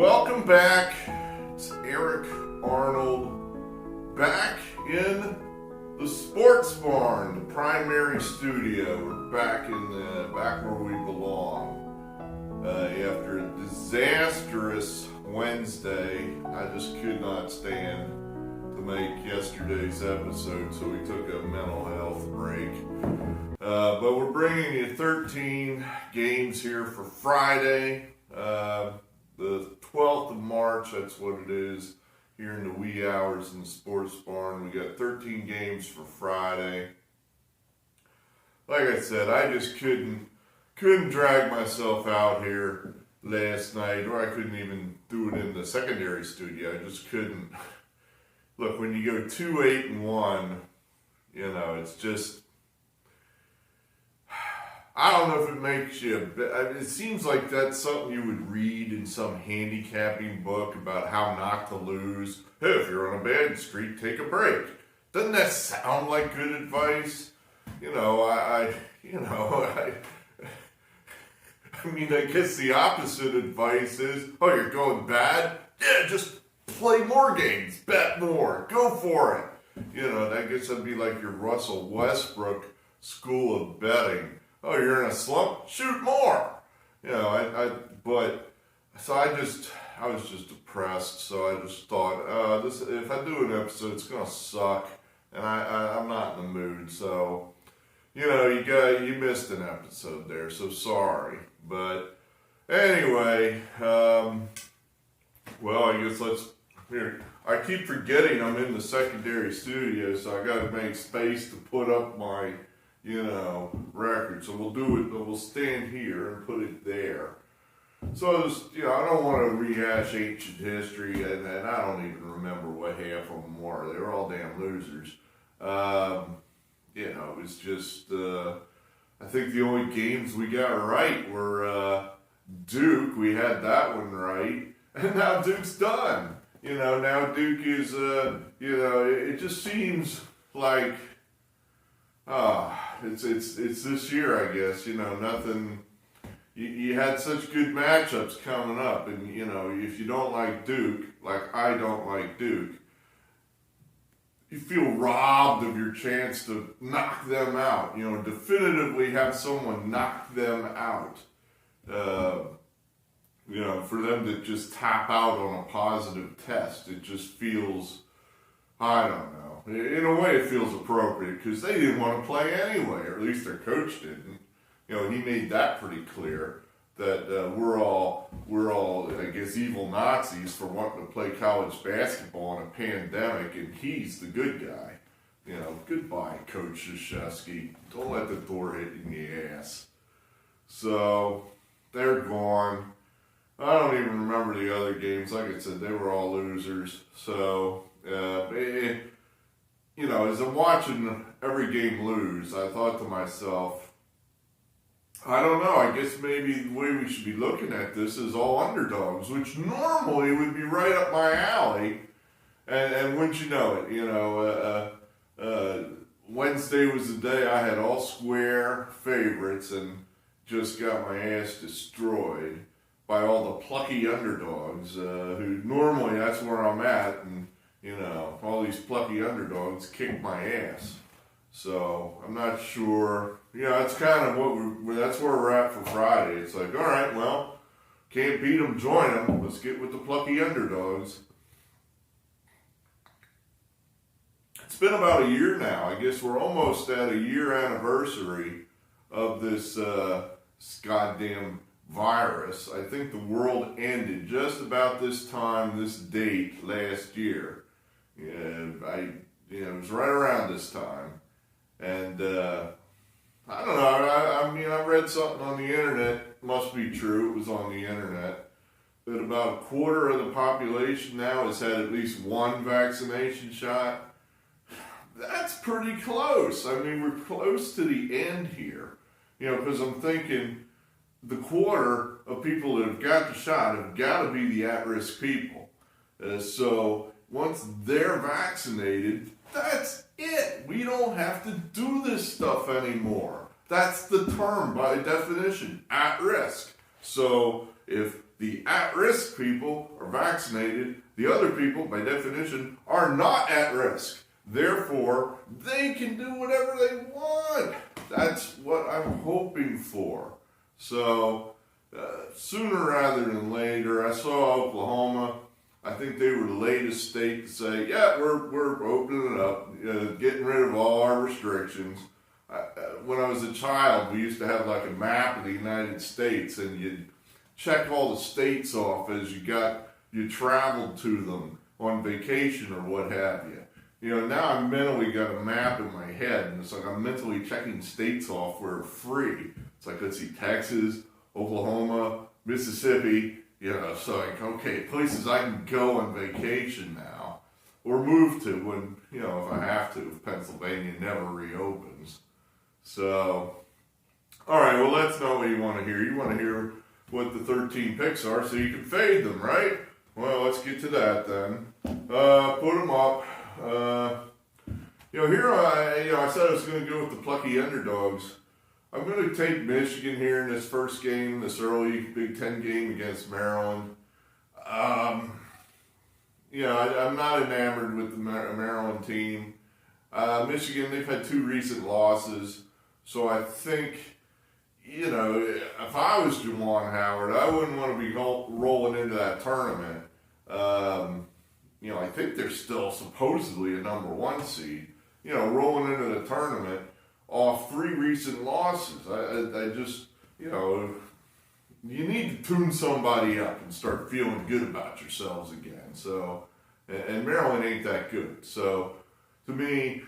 Welcome back. It's Eric Arnold back in the Sports Barn, the primary studio. We're back back where we belong. After a disastrous Wednesday, I just could not stand to make yesterday's episode, so we took a mental health break. But we're bringing you 13 games here for Friday, the 12th of March, that's what it is, here in the wee hours in the Sports Barn. We got 13 games for Friday. Like I said, I just couldn't drag myself out here last night, or I couldn't even do it in the secondary studio. I just couldn't. Look, when you go 2-8-1, it's just, I don't know if it makes you, it seems like that's something you would read in some handicapping book about how not to lose. Hey, if you're on a bad streak, take a break. Doesn't that sound like good advice? I guess the opposite advice is, oh, you're going bad? Yeah, just play more games, bet more, go for it. I guess that'd be like your Russell Westbrook school of betting. Oh, you're in a slump? Shoot more. I was just depressed, so I just thought, if I do an episode, it's gonna suck, and I'm not in the mood. So, you missed an episode there, so sorry. But anyway, I guess I keep forgetting I'm in the secondary studio, so I got to make space to put up my record. So we'll do it, but we'll stand here and put it there. So I don't want to rehash ancient history, and I don't even remember what half of them were. They were all damn losers. It was just, I think the only games we got right were Duke. We had that one right, and now Duke's done. Now Duke is, it just seems like, it's this year, I guess. Nothing. You had such good matchups coming up, and if you don't like Duke, like I don't like Duke, you feel robbed of your chance to knock them out. Definitively have someone knock them out. For them to just tap out on a positive test, it just feels, I don't know. In a way, it feels appropriate because they didn't want to play anyway, or at least their coach didn't. He made that pretty clear that we're all, I guess, evil Nazis for wanting to play college basketball in a pandemic, and he's the good guy. Goodbye, Coach Krzyzewski. Don't let the door hit you in the ass. So they're gone. I don't even remember the other games. Like I said, they were all losers. So, as I'm watching every game lose, I thought to myself, I don't know, I guess maybe the way we should be looking at this is all underdogs, which normally would be right up my alley. And wouldn't you know it, Wednesday was the day I had all square favorites and just got my ass destroyed by all the plucky underdogs, who normally that's where I'm at, and all these plucky underdogs kick my ass. So I'm not sure. That's kind of that's where we're at for Friday. It's like, all right, well, can't beat them, join them. Let's get with the plucky underdogs. It's been about a year now. I guess we're almost at a year anniversary of this goddamn virus. I think the world ended just about this time, this date last year. It was right around this time. And I don't know, I read something on the internet, must be true, it was on the internet, that about a quarter of the population now has had at least one vaccination shot. That's pretty close. We're close to the end here. Because I'm thinking the quarter of people that have got the shot have got to be the at-risk people. So once they're vaccinated, that's it. We don't have to do this stuff anymore. That's the term by definition, at risk. So if The at-risk people are vaccinated. The other people, by definition, are not at risk. Therefore, they can do whatever they want. That's what I'm hoping for. So, sooner rather than later, I saw Oklahoma. I think they were the latest state to say, yeah, we're opening it up, getting rid of all our restrictions. When I was a child, we used to have like a map of the United States, and you'd check all the states off as you traveled to them on vacation or what have you. Now I mentally got a map in my head, and it's like I'm mentally checking states off where they're free. It's like, let's see, Texas, Oklahoma, Mississippi, so like, okay, places I can go on vacation now, or move to when, if I have to, if Pennsylvania never reopens. So, all right, well, let's know what you want to hear. You want to hear what the 13 picks are so you can fade them, right? Well, let's get to that then. Put them up. Here I said I was going to go with the plucky underdogs. I'm going to take Michigan here in this first game, this early Big Ten game against Maryland. I'm not enamored with the Maryland team. Michigan, they've had 2 recent losses, so I think, if I was Juwan Howard, I wouldn't want to be rolling into that tournament. I think they're still supposedly a number 1 seed. Rolling into the tournament off 3 recent losses. I just, you need to tune somebody up and start feeling good about yourselves again. So, and Maryland ain't that good. So, to me,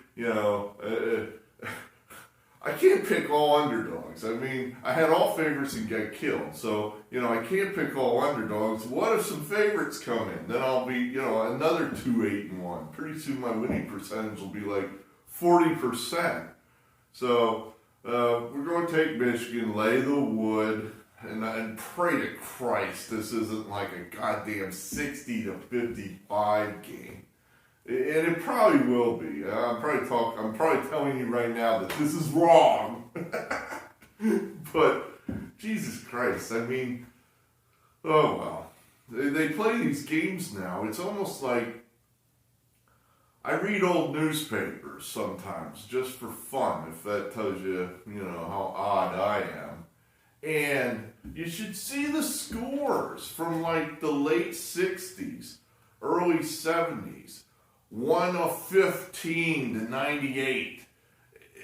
I can't pick all underdogs. I mean, I had all favorites and get killed. So, I can't pick all underdogs. What if some favorites come in? Then I'll be, another 2-8-1. Pretty soon my winning percentage will be like 40%. So, we're going to take Michigan, lay the wood, and pray to Christ this isn't like a goddamn 60-55 game. And it probably will be. I'm probably telling you right now that this is wrong. But, Jesus Christ, I mean, oh well. They play these games now. It's almost like I read old newspapers sometimes just for fun, if that tells you, how odd I am. And you should see the scores from like the late 60s, early 70s. 1-15 to 98.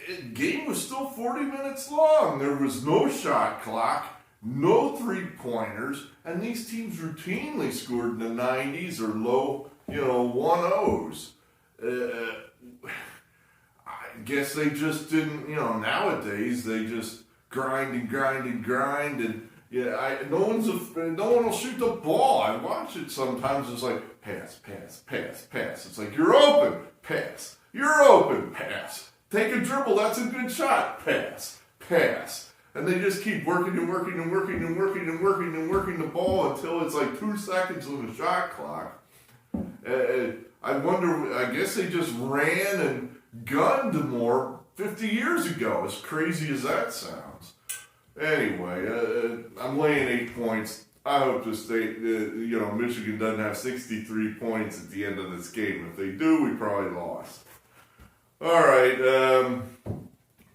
The game was still 40 minutes long. There was no shot clock, no 3-pointers, and these teams routinely scored in the 90s or low, 1-0s. I guess they just didn't, nowadays they just grind, and no one will shoot the ball. I watch it sometimes. It's like pass. It's like you're open, pass. You're open, pass. Take a dribble. That's a good shot. Pass. And they just keep working the ball until it's like 2 seconds on the shot clock. I wonder. I guess they just ran and gunned more 50 years ago. As crazy as that sounds. Anyway, I'm laying 8 points. I hope to stay, Michigan doesn't have 63 points at the end of this game. If they do, we probably lost. All right.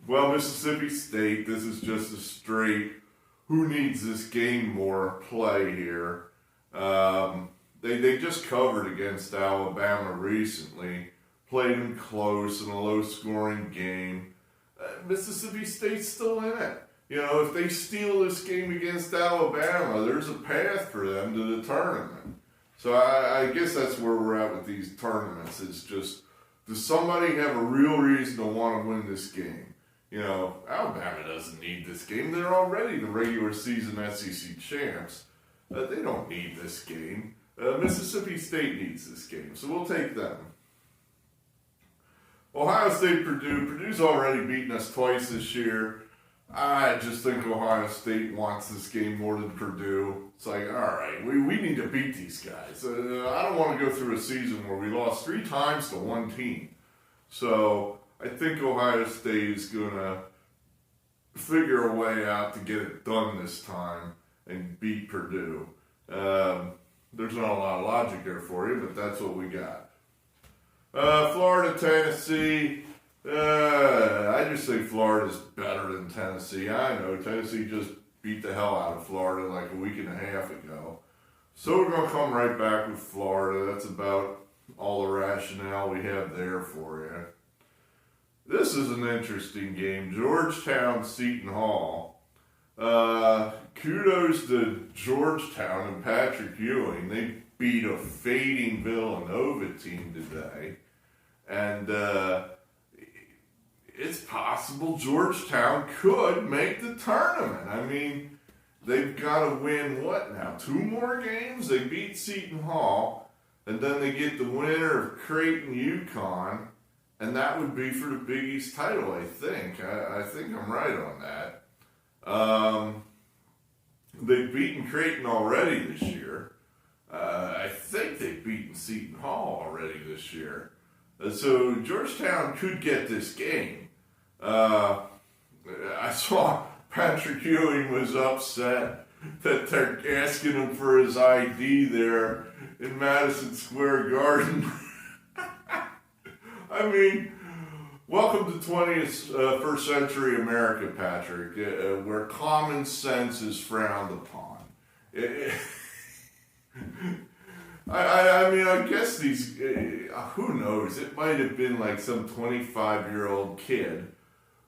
Well, Mississippi State, this is just a straight, who needs this game more play here. They just covered against Alabama recently. Played them close in a low-scoring game. Mississippi State's still in it. If they steal this game against Alabama, there's a path for them to the tournament. So I guess that's where we're at with these tournaments. It's just, does somebody have a real reason to want to win this game? Alabama doesn't need this game. They're already the regular season SEC champs. They don't need this game. Mississippi State needs this game, so we'll take them. Ohio State, Purdue. Purdue's already beaten us twice this year. I just think Ohio State wants this game more than Purdue. It's like, all right, we need to beat these guys. I don't want to go through a season where we lost 3 times to one team. So I think Ohio State is going to figure a way out to get it done this time and beat Purdue. There's not a lot of logic there for you, but that's what we got. Florida, Tennessee. I just think Florida's better than Tennessee. I know Tennessee just beat the hell out of Florida like a week and a half ago. So we're going to come right back with Florida. That's about all the rationale we have there for you. This is an interesting game. Georgetown, Seton Hall. Kudos to Georgetown and Patrick Ewing. They beat a fading Villanova team today. And it's possible Georgetown could make the tournament. I mean, they've got to win what now? 2 more games? They beat Seton Hall, and then they get the winner of Creighton UConn, and that would be for the Big East title, I think. I think I'm right on that. They've beaten Creighton already this year. I think they've beaten Seton Hall already this year. So Georgetown could get this game. I saw Patrick Ewing was upset that they're asking him for his ID there in Madison Square Garden. I mean, welcome to 21st century America, Patrick, where common sense is frowned upon. I mean, I guess these, who knows, it might have been like some 25-year-old kid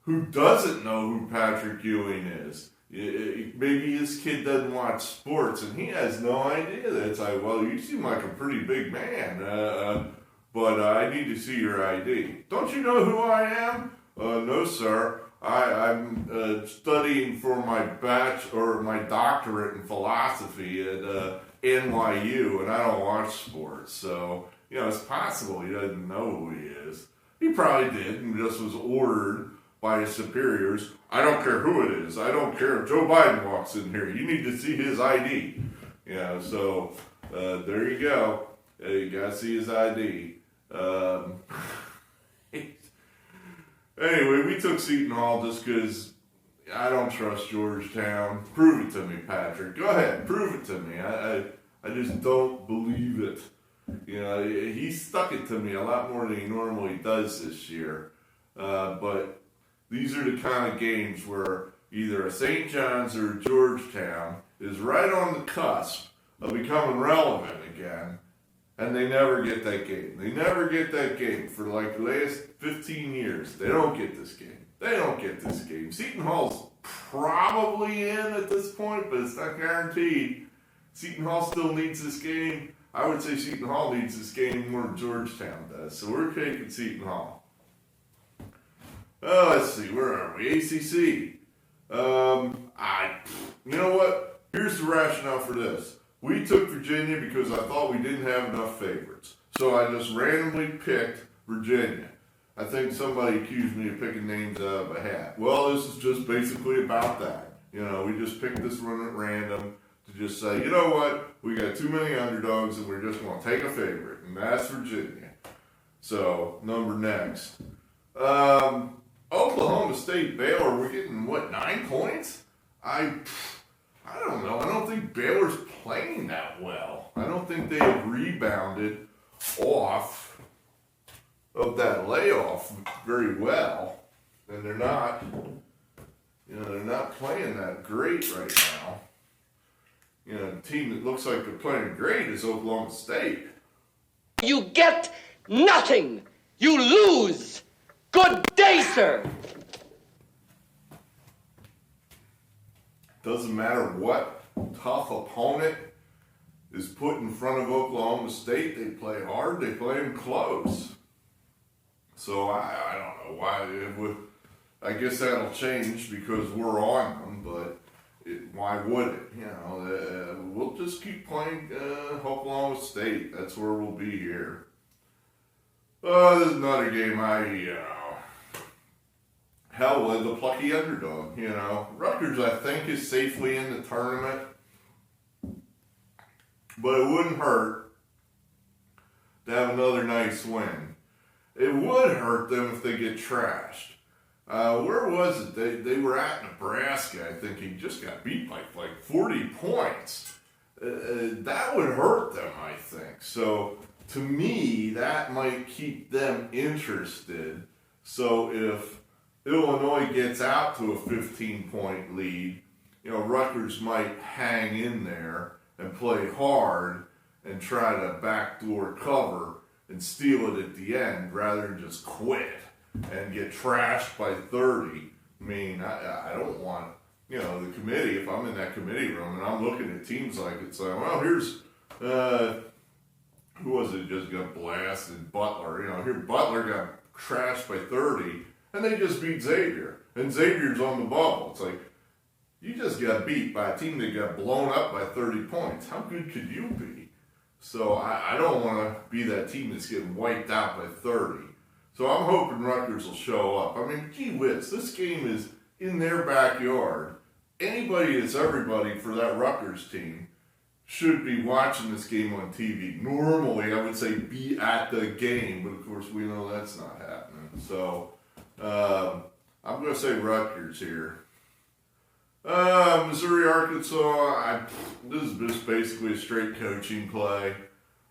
who doesn't know who Patrick Ewing is. Maybe this kid doesn't watch sports and he has no idea. It's like, well, you seem like a pretty big man, but I need to see your ID. Don't you know who I am? No, sir. I'm studying for my my doctorate in philosophy at NYU, and I don't watch sports. So, you know, it's possible he doesn't know who he is. He probably did and just was ordered by his superiors. I don't care who it is. I don't care if Joe Biden walks in here. You need to see his ID. You know, so there you go. You got to see his ID. Anyway, we took Seton Hall just because I don't trust Georgetown. Prove it to me, Patrick. Go ahead, prove it to me. I just don't believe it. You know, he stuck it to me a lot more than he normally does this year. But these are the kind of games where either a St. John's or a Georgetown is right on the cusp of becoming relevant again. And they never get that game. They never get that game for like the last 15 years. They don't get this game. They don't get this game. Seton Hall's probably in at this point, but it's not guaranteed. Seton Hall still needs this game. I would say Seton Hall needs this game more than Georgetown does. So we're taking Seton Hall. Let's see. Where are we? ACC. You know what? Here's the rationale for this. We took Virginia because I thought we didn't have enough favorites. So I just randomly picked Virginia. I think somebody accused me of picking names out of a hat. Well, this is just basically about that. You know, we just picked this one at random to just say, you know what? We got too many underdogs and we're just going to take a favorite. And that's Virginia. So, number next. Oklahoma State, Baylor, we're getting, 9 points? I don't know. I don't think Baylor's playing that well. I don't think they have rebounded off of that layoff very well. And they're not playing that great right now. You know, the team that looks like they're playing great is Oklahoma State. You get nothing. You lose. Good day, sir. Doesn't matter what tough opponent is put in front of Oklahoma State. They play hard. They play them close. So I don't know why. I guess that'll change because we're on them. But why would it? You know, we'll just keep playing Oklahoma State. That's where we'll be here. There's another game hell with the plucky underdog, you know. Rutgers, I think, is safely in the tournament. But it wouldn't hurt to have another nice win. It would hurt them if they get trashed. Where was it? They were at Nebraska, I think. He just got beat by like 40 points. that would hurt them, I think. So to me, that might keep them interested. So if Illinois gets out to a 15-point lead, Rutgers might hang in there and play hard and try to backdoor cover and steal it at the end rather than just quit and get trashed by 30. I mean, I don't want, the committee, if I'm in that committee room and I'm looking at teams like it's like, well, here's, who was it just got blasted? Butler. Here Butler got trashed by 30 and they just beat Xavier. And Xavier's on the bubble. It's like, you just got beat by a team that got blown up by 30 points. How good could you be? So I don't want to be that team that's getting wiped out by 30. So I'm hoping Rutgers will show up. I mean, gee whiz, this game is in their backyard. Anybody that's everybody for that Rutgers team should be watching this game on TV. Normally, I would say be at the game, but of course we know that's not happening. So I'm going to say Rutgers here. Missouri, Arkansas, this is just basically a straight coaching play.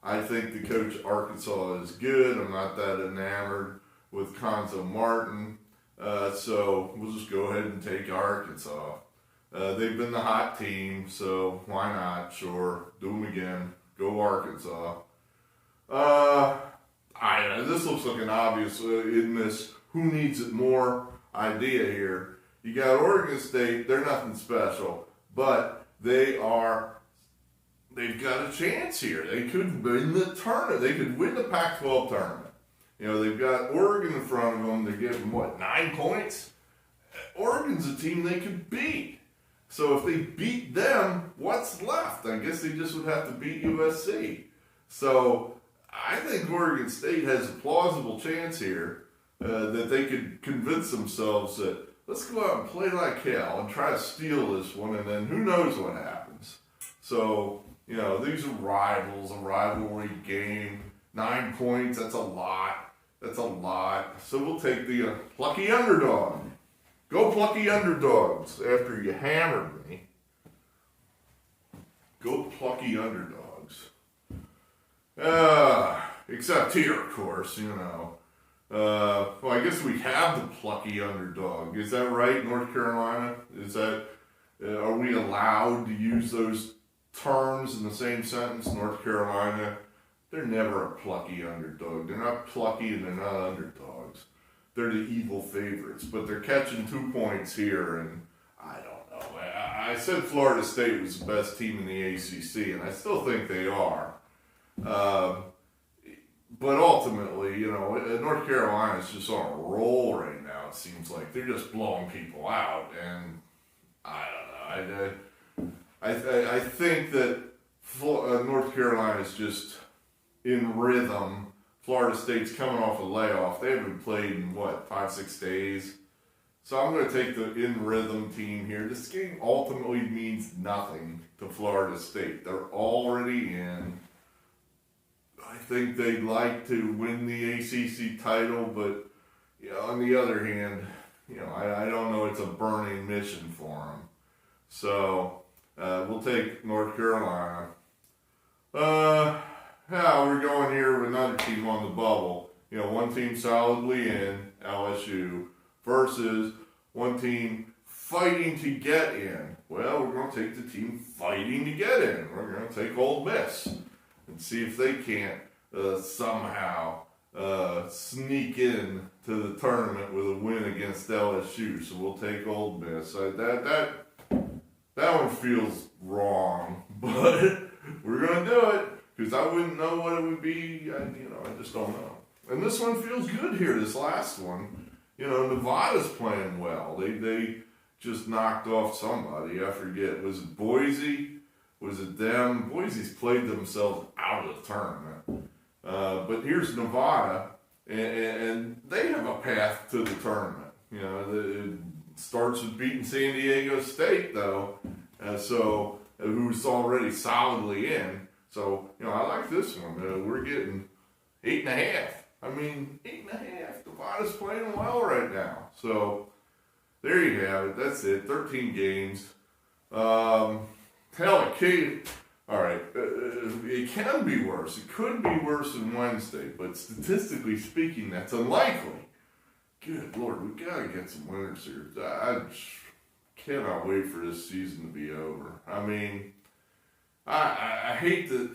I think the coach at Arkansas is good. I'm not that enamored with Conzo Martin. So we'll just go ahead and take Arkansas. They've been the hot team, so why not? Sure, do them again. Go Arkansas. This looks like an obvious in this who needs it more idea here. You got Oregon State, they're nothing special, but they've got a chance here. They could win the tournament. They could win the Pac-12 tournament. They've got Oregon in front of them. They're giving, 9 points? Oregon's a team they could beat. So if they beat them, what's left? I guess they just would have to beat USC. So I think Oregon State has a plausible chance here that they could convince themselves that let's go out and play like hell and try to steal this one, and then who knows what happens. So, these are rivals, a rivalry game. 9 points, that's a lot. So we'll take the plucky underdog. Go plucky underdogs after you hammered me. Go plucky underdogs. Except here, of course, well, I guess we have the plucky underdog. Is that right, North Carolina? Are we allowed to use those terms in the same sentence? North Carolina, they're never a plucky underdog. They're not plucky and they're not underdogs. They're the evil favorites, but they're catching 2 points here, and I don't know. I said Florida State was the best team in the ACC, and I still think they are. But ultimately, North Carolina's just on a roll right now. It seems like they're just blowing people out, and I don't know. I think that North Carolina's just in rhythm. Florida State's coming off a layoff. They haven't played in 5-6 days. So I'm going to take the in rhythm team here. This game ultimately means nothing to Florida State. They're already in. I think they'd like to win the ACC title, but on the other hand, I don't know it's a burning mission for them. So we'll take North Carolina. We're going here with another team on the bubble. One team solidly in, LSU, versus one team fighting to get in. Well, we're going to take the team fighting to get in. We're going to take Ole Miss and see if they can't somehow sneak in to the tournament with a win against LSU. So we'll take Ole Miss. That one feels wrong, but we're going to do it because I wouldn't know what it would be. I just don't know. And this one feels good here, this last one. Nevada's playing well. They just knocked off somebody. I forget. Was it Boise? Was it them? Boise's played themselves out of the tournament. But here's Nevada, and they have a path to the tournament. It starts with beating San Diego State, though, who's already solidly in. So, I like this one. We're getting 8.5. 8.5. Nevada's playing well right now. So, there you have it. That's it. 13 games. All right, it can be worse. It could be worse than Wednesday, but statistically speaking, that's unlikely. Good Lord, we gotta get some winners here. I just cannot wait for this season to be over. I mean, I hate that.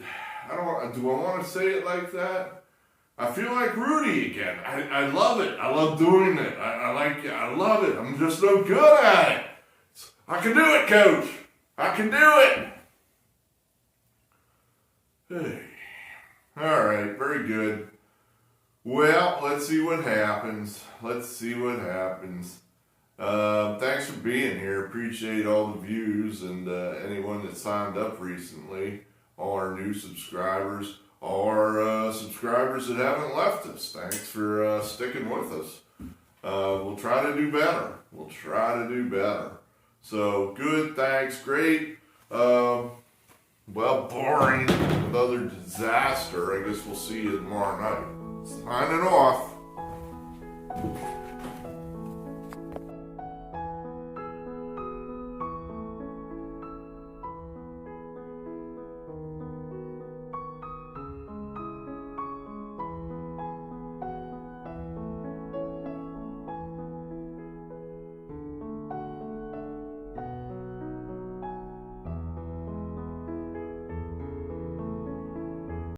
Do I want to say it like that? I feel like Rudy again. I love it. I love doing it. I love it. I'm just so good at it. I can do it, Coach. I can do it. Hey. All right, very good. Well, let's see what happens. Thanks for being here. Appreciate all the views and anyone that signed up recently. All our new subscribers. All our subscribers that haven't left us. Thanks for sticking with us. We'll try to do better. So, good, thanks, great. Boring. Another disaster. I guess we'll see you tomorrow night. Signing off.